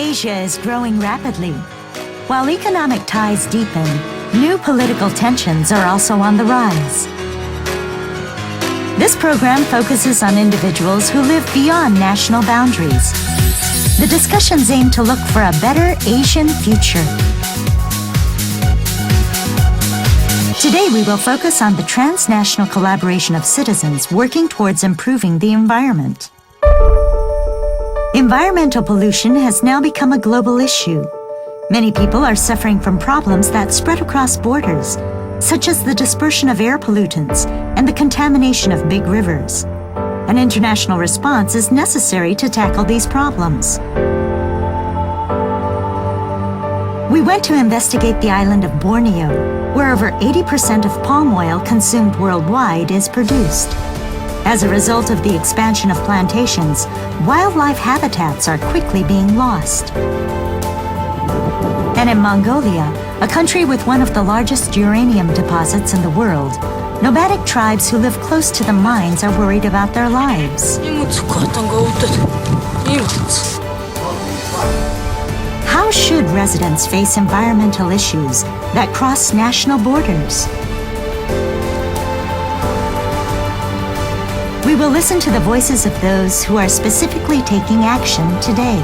Asia is growing rapidly. While economic ties deepen, new political tensions are also on the rise. This program focuses on individuals who live beyond national boundaries. The discussions aim to look for a better Asian future. Today we will focus on the transnational collaboration of citizens working towards improving the environment. Environmental pollution has now become a global issue. Many people are suffering from problems that spread across borders, such as the dispersion of air pollutants and the contamination of big rivers. An international response is necessary to tackle these problems. We went to investigate the island of Borneo, where over 80% of palm oil consumed worldwide is produced. As a result of the expansion of plantations, wildlife habitats are quickly being lost. And in Mongolia, a country with one of the largest uranium deposits in the world, nomadic tribes who live close to the mines are worried about their lives. How should residents face environmental issues that cross national borders? We will listen to the voices of those who are specifically taking action today.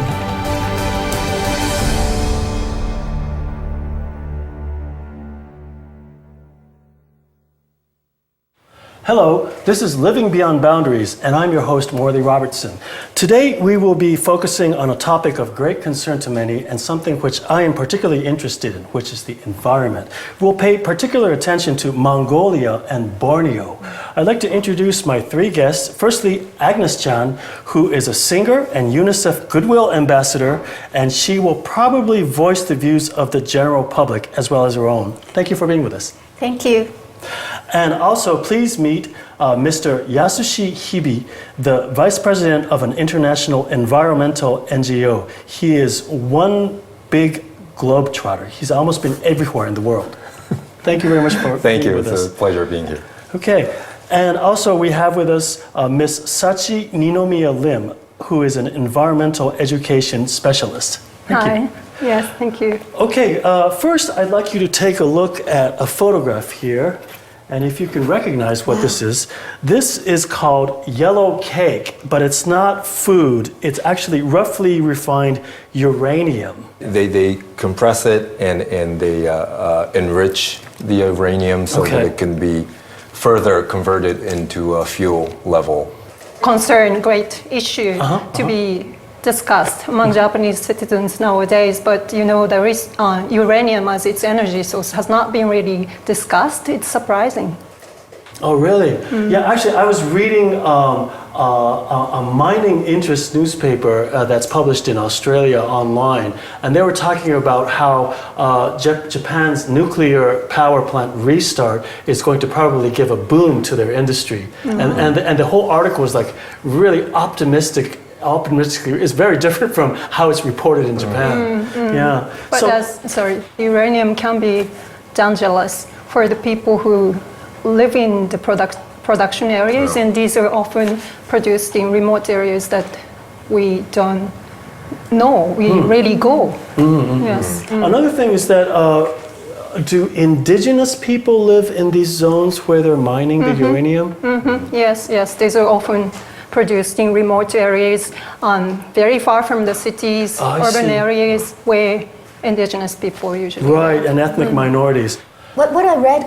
Hello, this is Living Beyond Boundaries, and I'm your host, Morley Robertson. Today, we will be focusing on a topic of great concern to many and something which I am particularly interested in, which is the environment. We'll pay particular attention to Mongolia and Borneo. I'd like to introduce my three guests. Firstly, Agnes Chan, who is a singer and UNICEF Goodwill Ambassador, and she will probably voice the views of the general public as well as her own. Thank you for being with us. Thank you. And also, please meet Mr. Yasushi Hibi, the Vice President of an international environmental NGO. He is one big globetrotter. He's almost been everywhere in the world. Thank you very much for Thank being you. with It's us. a pleasure being here. Okay. And also, we have with us Ms. Sachi Ninomiya Lim, who is an environmental education specialist. Thank Hi. you. Yes, thank you. Okay, first I'd like you to take a look at a photograph here. And if you can recognize what this is called yellow cake, but it's not food. It's actually roughly refined uranium. They compress it and they enrich the uranium so that it can be further converted into a fuel level. Concern, great issue to be discussed among Japanese citizens nowadays, but you know, there is uranium as its energy source has not been really discussed. It's surprising. Oh, really? Yeah, actually, I was reading a mining interest newspaper that's published in Australia online, and they were talking about how Japan's nuclear power plant restart is going to probably give a boom to their industry. And the whole article was like really optimistically is very different from how it's reported in Japan. Yeah. But uranium can be dangerous for the people who live in the production areas, and these are often produced in remote areas that we don't know. We really go. Yes. Another thing is that do indigenous people live in these zones where they're mining the uranium? Yes, these are often produced in remote areas, very far from the cities, urban areas where indigenous people usually Right, live. and ethnic minorities. What I read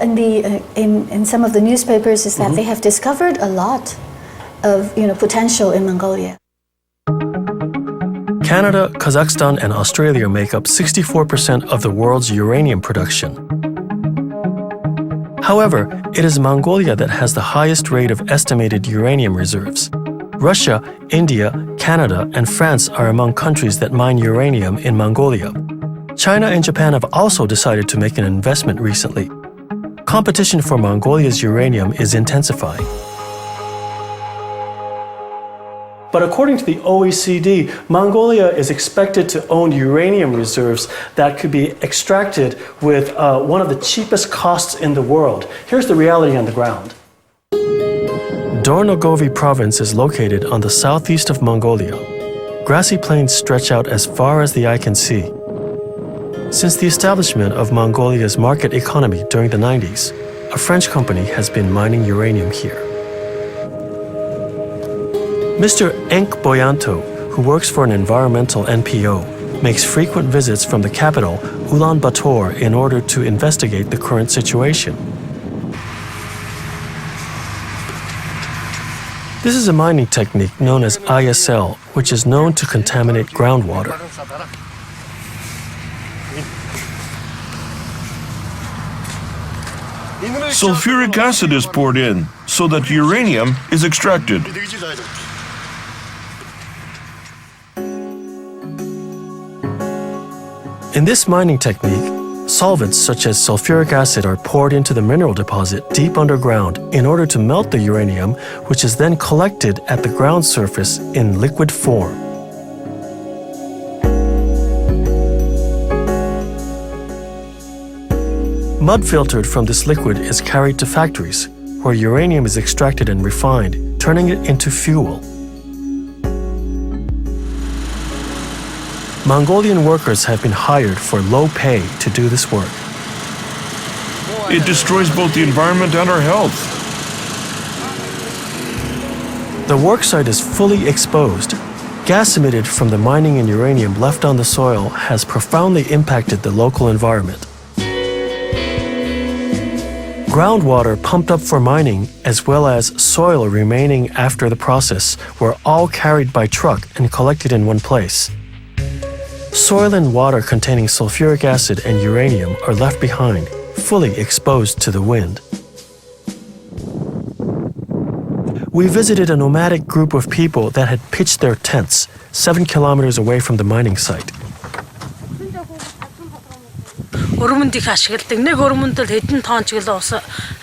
in some of the newspapers is that they have discovered a lot of potential in Mongolia. Canada, Kazakhstan, and Australia make up 64% of the world's uranium production. However, it is Mongolia that has the highest rate of estimated uranium reserves. Russia, India, Canada, and France are among countries that mine uranium in Mongolia. China and Japan have also decided to make an investment recently. Competition for Mongolia's uranium is intensifying. But according to the OECD, Mongolia is expected to own uranium reserves that could be extracted with one of the cheapest costs in the world. Here's the reality on the ground. Dornogovi province is located on the southeast of Mongolia. grassy plains stretch out as far as the eye can see. Since the establishment of Mongolia's market economy during the 90s, a French company has been mining uranium here. Mr. Enk Boyanto, who works for an environmental NPO, makes frequent visits from the capital, Ulаанбадрах, in order to investigate the current situation. This is a mining technique known as ISL, which is known to contaminate groundwater. Sulfuric acid is poured in so that uranium is extracted. In this mining technique, solvents such as sulfuric acid are poured into the mineral deposit deep underground in order to melt the uranium, which is then collected at the ground surface in liquid form. Mud filtered from this liquid is carried to factories, where uranium is extracted and refined, turning it into fuel. Mongolian workers have been hired for low pay to do this work. It destroys both the environment and our health. The worksite is fully exposed. Gas emitted from the mining and uranium left on the soil has profoundly impacted the local environment. Groundwater pumped up for mining, as well as soil remaining after the process, were all carried by truck and collected in one place. Soil and water containing sulfuric acid and uranium are left behind, fully exposed to the wind. We visited a nomadic group of people that had pitched their tents 7 kilometers away from the mining site. Өрөмдлөгийг ашигладаг. Нэг өрөмдөл хэдэн тонн ч гэлээ ус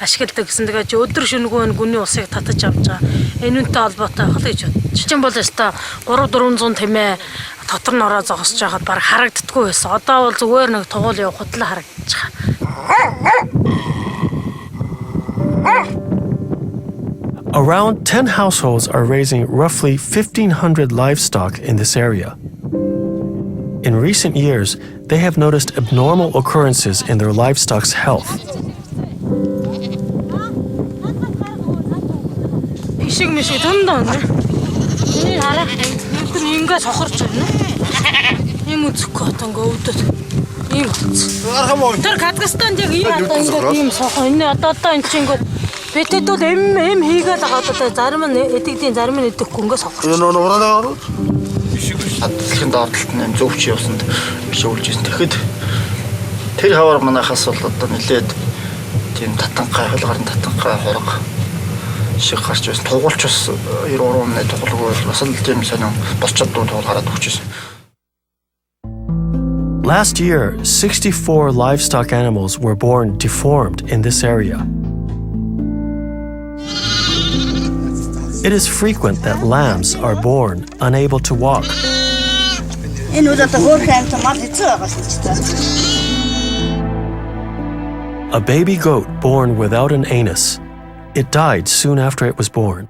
ашигладаг гэсэн. Тэгээд өдөр шөнөгүй гүний усыг татаж авч байгаа. Энүүнтэй холбоотой байх л гэж бодчих. Чинь бол өстой 300-400 тэмээ дотор нь ороо зогсож байхад баг харагддаггүй байсан. Одоо бол зүгээр нэг тугуул явахад л харагдаж байгаа. Around 10 households are raising roughly 1,500 livestock in this area. In recent years, they have noticed abnormal occurrences in their livestock's health. Дэлхийн доотлолт нь зөвч явсанд бишүүлж ирсэн. Тэгэхэд тэр хавар манайхаас бол одоо нэлээд тийм татанхай хулгарын татанхай хорог шиг гарч байсан. Тугуулч бас 93-ны тугуулгүй бол бас л тийм сонин босчод дуу тугуул гараад өгч байсан. Last year, 64 livestock animals were born deformed in this area. It is frequent that lambs are born unable to walk. A baby goat born without an anus. It died soon after it was born.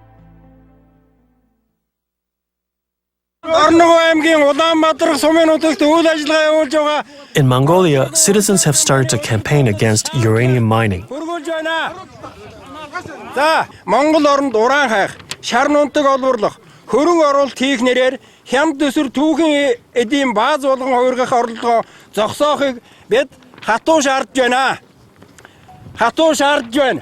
In Mongolia, citizens have started to campaign against uranium mining. Шарнунтаг олборлох, хөрөн оруулалт хийх нэрээр хямд төсвөр түүхийн эдийн бааз болгон хувиргах орлогоо зогсоохыг бид хатуу шаардж байна. Хатуу шаардж байна.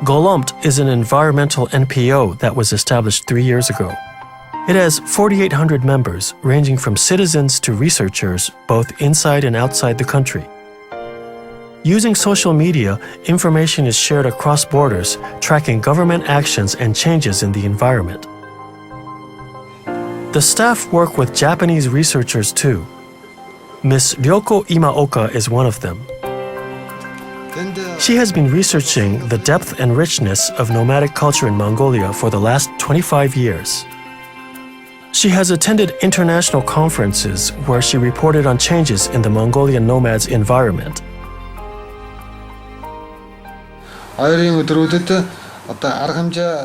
Golomt is an environmental NPO that was established 3 years ago. It has 4,800 members, ranging from citizens to researchers, both inside and outside the country. Using social media, information is shared across borders, tracking government actions and changes in the environment. The staff work with Japanese researchers too. Ms. Ryoko Imaoka is one of them. She has been researching the depth and richness of nomadic culture in Mongolia for the last 25 years. She has attended international conferences where she reported on changes in the Mongolian nomads' environment. Хоёрын өдрүүдэд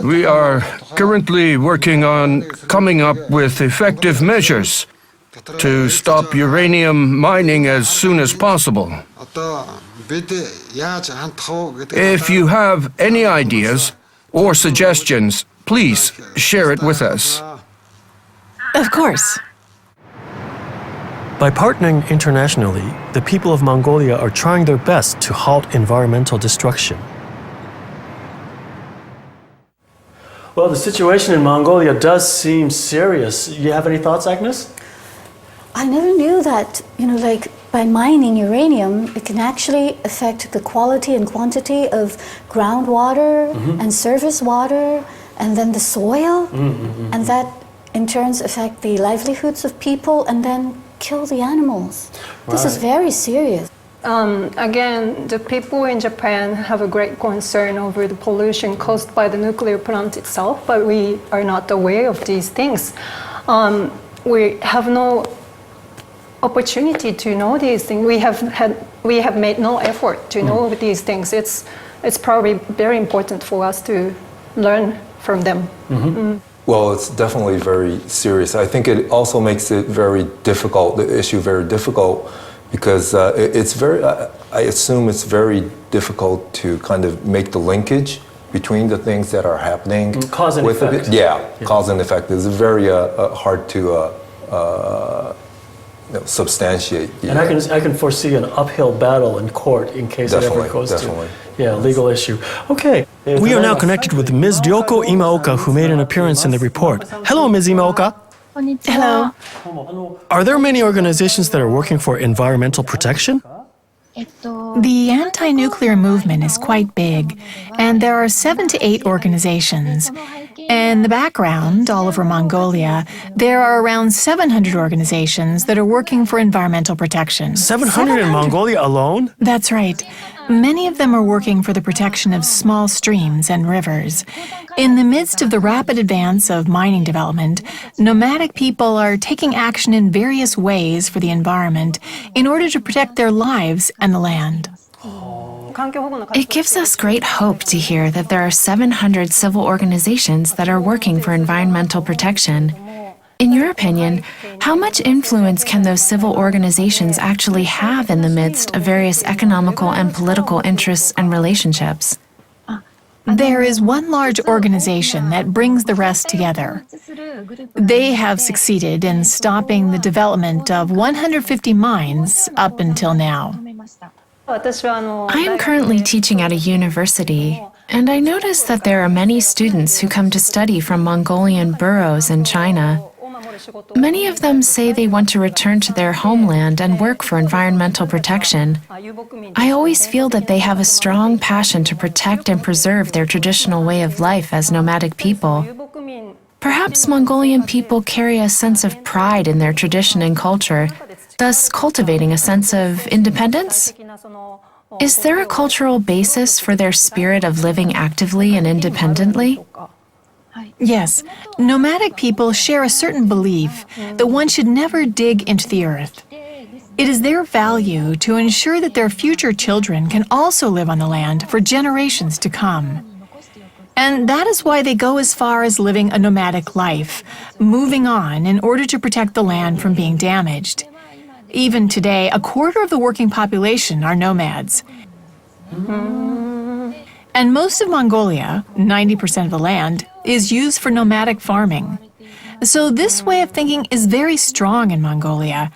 We are currently working on coming up with effective measures to stop uranium mining as soon as possible. If you have any ideas or suggestions, please share it with us. Of course. By partnering internationally, the people of Mongolia are trying their best to halt environmental destruction. Well, the situation in Mongolia does seem serious. You have any thoughts, Agnes? I never knew that, like by mining uranium, it can actually affect the quality and quantity of groundwater and surface water, and then the soil, and that in turns affect the livelihoods of people and then kill the animals. This is very serious. Again, the people in Japan have a great concern over the pollution caused by the nuclear plant itself, but we are not aware of these things. We have no opportunity to know these things. We have made no effort to know these things. It's probably very important for us to learn from them. Well, it's definitely very serious. I think it also makes it very difficult, the issue very difficult, because it's very, I assume it's very difficult to kind of make the linkage between the things that are happening. Cause and effect. Cause and effect is very hard to substantiate. And I can foresee an uphill battle in court in case it ever goes to legal issue. Okay. We are now connected with Ms. Ryoko Imaoka, who made an appearance in the report. Hello, Ms. Imaoka. Hello. Are there many organizations that are working for environmental protection? The anti-nuclear movement is quite big, and there are 7 to 8 organizations. In the background, all over Mongolia, there are around 700 organizations that are working for environmental protection. 700 in Mongolia alone? That's right. Many of them are working for the protection of small streams and rivers. In the midst of the rapid advance of mining development, nomadic people are taking action in various ways for the environment in order to protect their lives and the land. It gives us great hope to hear that there are 700 civil organizations that are working for environmental protection. In your opinion, how much influence can those civil organizations actually have in the midst of various economical and political interests and relationships? There is one large organization that brings the rest together. They have succeeded in stopping the development of 150 mines up until now. I am currently teaching at a university, and I notice that there are many students who come to study from Mongolian boroughs in China. Many of them say they want to return to their homeland and work for environmental protection. I always feel that they have a strong passion to protect and preserve their traditional way of life as nomadic people. Perhaps Mongolian people carry a sense of pride in their tradition and culture, thus cultivating a sense of independence? Is there a cultural basis for their spirit of living actively and independently? Yes, nomadic people share a certain belief that one should never dig into the earth. It is their value to ensure that their future children can also live on the land for generations to come. And that is why they go as far as living a nomadic life, moving on in order to protect the land from being damaged. Even today, a quarter of the working population are nomads. And most of Mongolia, 90% of the land, is used for nomadic farming. So this way of thinking is very strong in Mongolia.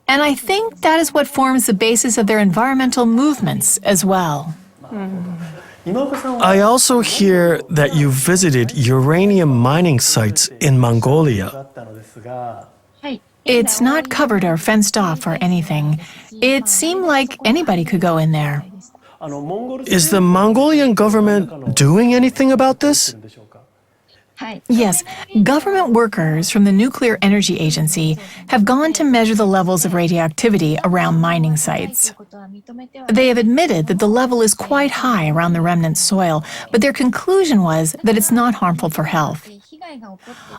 And I think that is what forms the basis of their environmental movements as well. I also hear that you visited uranium mining sites in Mongolia. It's not covered or fenced off or anything. It seemed like anybody could go in there. Is the Mongolian government doing anything about this? Yes, government workers from the Nuclear Energy Agency have gone to measure the levels of radioactivity around mining sites. They have admitted that the level is quite high around the remnant soil, but their conclusion was that it's not harmful for health.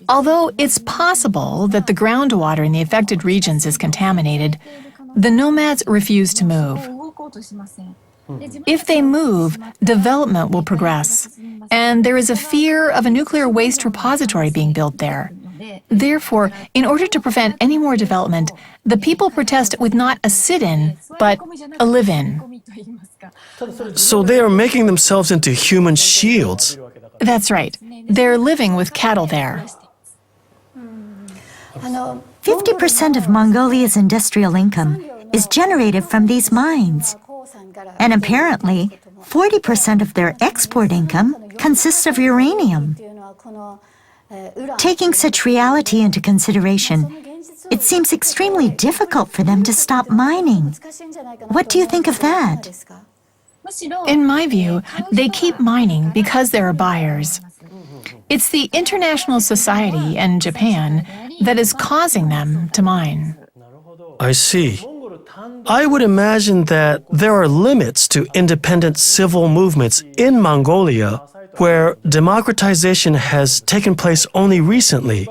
Although it's possible that the groundwater in the affected regions is contaminated, the nomads refuse to move. If they move, development will progress, and there is a fear of a nuclear waste repository being built there. Therefore, in order to prevent any more development, the people protest with not a sit-in, but a live-in. So they are making themselves into human shields. That's right. They're living with cattle there. 50% of Mongolia's industrial income is generated from these mines. And apparently, 40% of their export income consists of uranium. Taking such reality into consideration, it seems extremely difficult for them to stop mining. What do you think of that? In my view, they keep mining because there are buyers. It's the international society and Japan that is causing them to mine. I see. I would imagine that there are limits to independent civil movements in Mongolia where democratization has taken place only recently.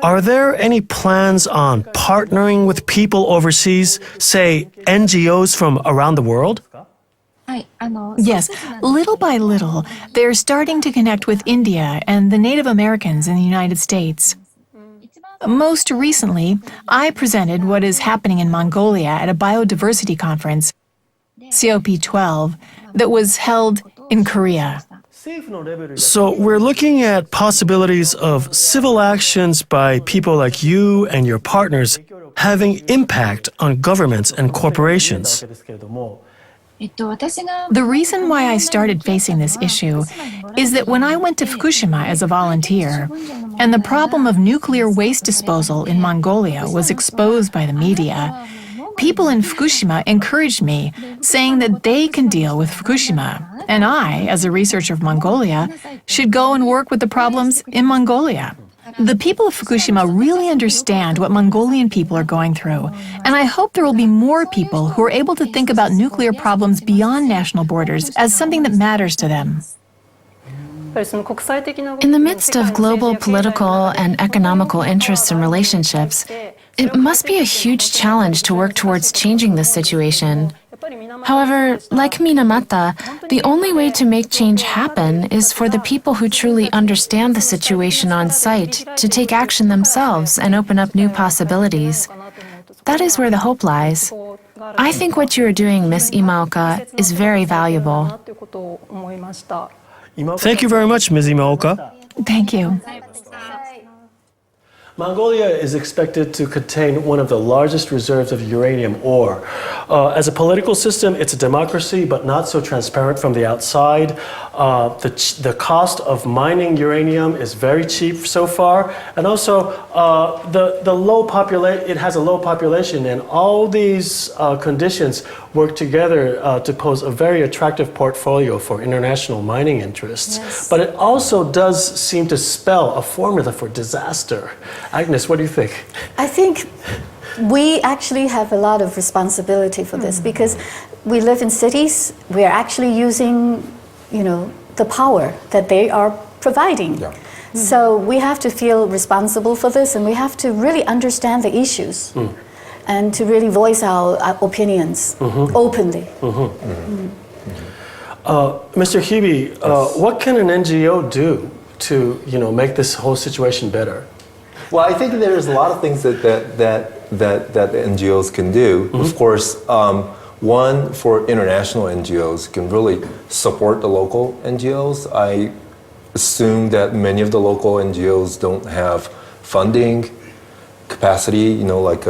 Are there any plans on partnering with people overseas, say NGOs from around the world? Yes, little by little, they're starting to connect with India and the Native Americans in the United States. Most recently, I presented what is happening in Mongolia at a biodiversity conference, COP12, that was held in Korea. So we're looking at possibilities of civil actions by people like you and your partners having impact on governments and corporations. The reason why I started facing this issue is that when I went to Fukushima as a volunteer, and the problem of nuclear waste disposal in Mongolia was exposed by the media, people in Fukushima encouraged me, saying that they can deal with Fukushima, and I, as a researcher of Mongolia, should go and work with the problems in Mongolia. The people of Fukushima really understand what Mongolian people are going through, and I hope there will be more people who are able to think about nuclear problems beyond national borders as something that matters to them. In the midst of global political and economical interests and relationships, it must be a huge challenge to work towards changing this situation. However, like Minamata, the only way to make change happen is for the people who truly understand the situation on site to take action themselves and open up new possibilities. That is where the hope lies. I think what you are doing, Ms. Imaoka, is very valuable. Thank you very much, Ms. Imaoka. Thank you. Mongolia is expected to contain one of the largest reserves of uranium ore. As a political system, it's a democracy, but not so transparent from the outside. The cost of mining uranium is very cheap so far, and also it has a low population, and all these conditions work together to pose a very attractive portfolio for international mining interests. Yes. But it also does seem to spell a formula for disaster. Agnes, what do you think? I think we actually have a lot of responsibility for this because we live in cities. We are actually using, the power that they are providing. Yeah. So we have to feel responsible for this, and we have to really understand the issues and to really voice our opinions openly. Mr. Hibi, what can an NGO do to, make this whole situation better? Well, I think there's a lot of things that the NGOs can do. Of course, one, for international NGOs, can really support the local NGOs. I assume that many of the local NGOs don't have funding capacity, like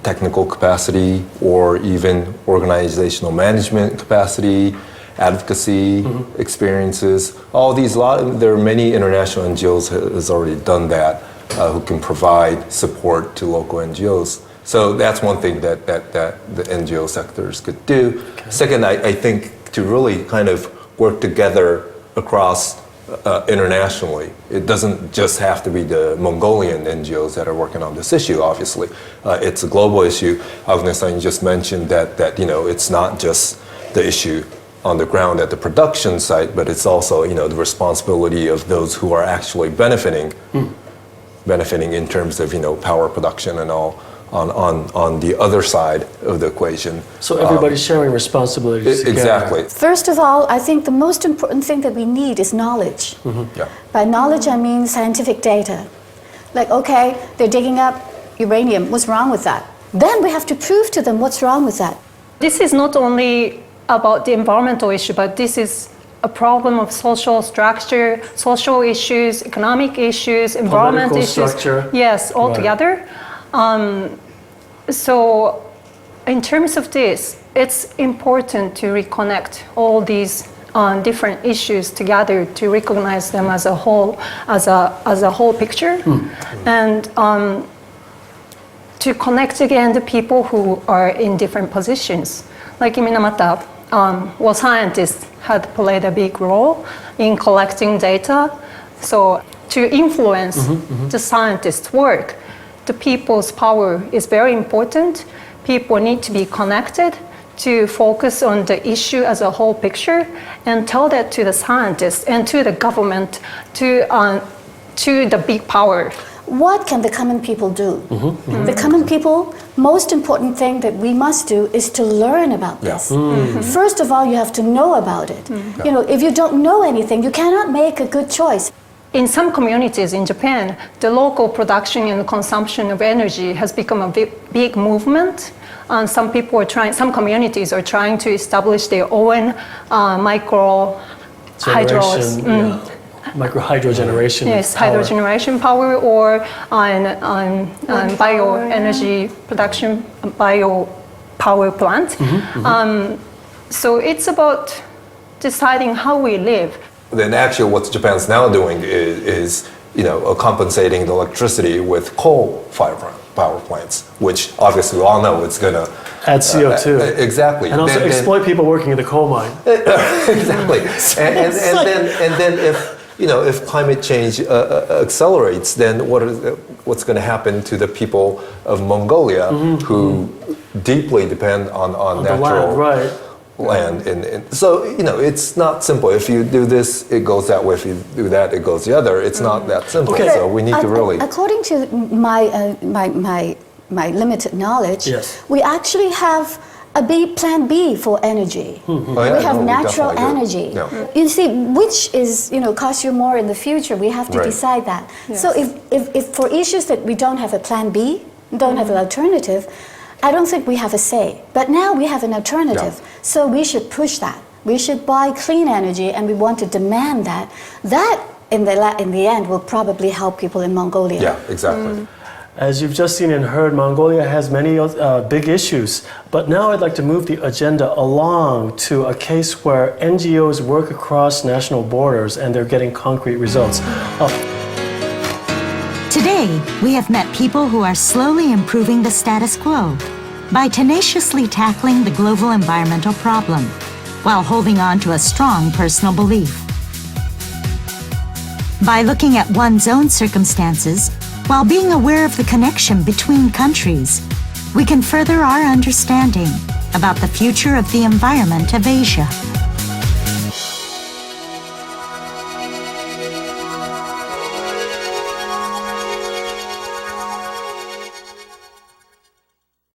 technical capacity or even organizational management capacity, advocacy experiences. There are many international NGOs has already done that. Who can provide support to local NGOs. So that's one thing that the NGO sectors could do. Okay. Second, I think to really kind of work together across internationally. It doesn't just have to be the Mongolian NGOs that are working on this issue, obviously. It's a global issue. Agnes just mentioned that it's not just the issue on the ground at the production site, but it's also the responsibility of those who are actually benefiting in terms of power production and all on the other side of the equation. So everybody's sharing responsibilities together. Exactly. First of all, I think the most important thing that we need is knowledge. Yeah. By knowledge, I mean scientific data. Like, okay, they're digging up uranium. What's wrong with that? Then we have to prove to them what's wrong with that. This is not only about the environmental issue, but this is a problem of social structure, social issues, economic issues, environment Political issues. structure. Yes, all together. So in terms of this, it's important to reconnect all these different issues together to recognize them as a whole, as a whole picture, and to connect again the people who are in different positions. Like in Minamata, well, scientists had played a big role in collecting data. So to influence the scientists' work, the people's power is very important. People need to be connected to focus on the issue as a whole picture and tell that to the scientists and to the government, to the big power. What can the common people do? The common people, most important thing that we must do is to learn about this. First of all, you have to know about it. You know, if you don't know anything, you cannot make a good choice. In some communities in Japan, the local production and consumption of energy has become a big movement. And some communities are trying to establish their own micro hydro generation. Yes, power. hydro generation power or on bioenergy production, bio power plant. So it's about deciding how we live. Then actually what Japan's now doing is compensating the electricity with coal-fired power plants, which obviously we all know it's going to Add CO2. Exactly. And also exploit people working in the coal mine. Exactly. and then if climate change accelerates, then what's going to happen to the people of Mongolia who deeply depend on natural land? So it's not simple. If you do this, it goes that way. If you do that, it goes the other. It's not that simple. Okay. So we need to really. According to my limited knowledge, we actually have a plan B for energy. We have natural energy. You see, which is cost you more in the future. We have to decide that. So if for issues that we don't have a plan B, don't have an alternative, I don't think we have a say. But now we have an alternative. So we should push that. We should buy clean energy, and we want to demand that. That in the end will probably help people in Mongolia. Yeah, exactly. As you've just seen and heard, Mongolia has many big issues. But now I'd like to move the agenda along to a case where NGOs work across national borders and they're getting concrete results. Today, we have met people who are slowly improving the status quo by tenaciously tackling the global environmental problem while holding on to a strong personal belief. By looking at one's own circumstances while being aware of the connection between countries, we can further our understanding about the future of the environment of Asia.